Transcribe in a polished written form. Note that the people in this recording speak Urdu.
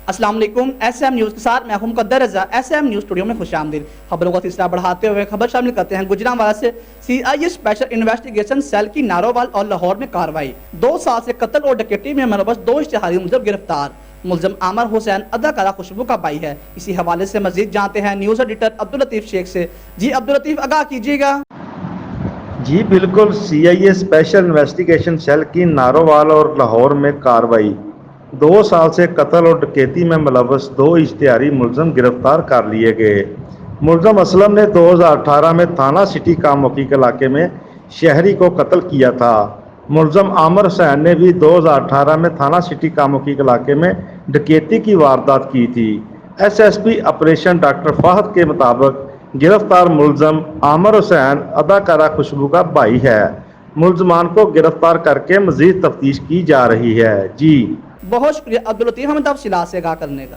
السلام علیکم، ایس ایم نیوز کے ساتھ میں ہوں مقدر رضا۔ ایس ایم نیوز اسٹوڈیو میں خوش آمدید۔ خبروں کا سلسلہ بڑھاتے ہوئے خبر شامل کرتے ہیں۔ گجرانوالہ سے سی آئی اے اسپیشل انویسٹیگیشن سیل کی نارووال اور لاہور میں کارروائی۔ 2 سال سے قتل اور ڈکیتی میں ملوث 2 اشتہاری ملزم گرفتار۔ ملزم عامر حسین اداکارہ خوشبو کا بھائی ہے۔ اسی حوالے سے مزید جانتے ہیں نیوز ایڈیٹر عبداللطیف شیخ سے۔ جی عبداللطیف، آگاہ کیجیے گا۔ جی بالکل، سی آئی اے اسپیشل انویسٹیگیشن سیل کی نارووال اور لاہور میں کارروائی۔ 2 سال سے قتل اور ڈکیتی میں ملوث 2 اشتہاری ملزم گرفتار کر لیے گئے۔ ملزم اسلم نے 2018 میں تھانہ سٹی کاموکی علاقے میں شہری کو قتل کیا تھا۔ ملزم عامر حسین نے بھی 2018 میں تھانہ سٹی کاموکی علاقے میں ڈکیتی کی واردات کی تھی۔ S S P operation doctor Fahad کے مطابق گرفتار ملزم عامر حسین اداکارہ خوشبو کا بھائی ہے۔ ملزمان کو گرفتار کر کے مزید تفتیش کی جا رہی ہے۔ جی بہت شکریہ عبداللطیف ہمیں تفصیلات سے آگاہ کرنے کا۔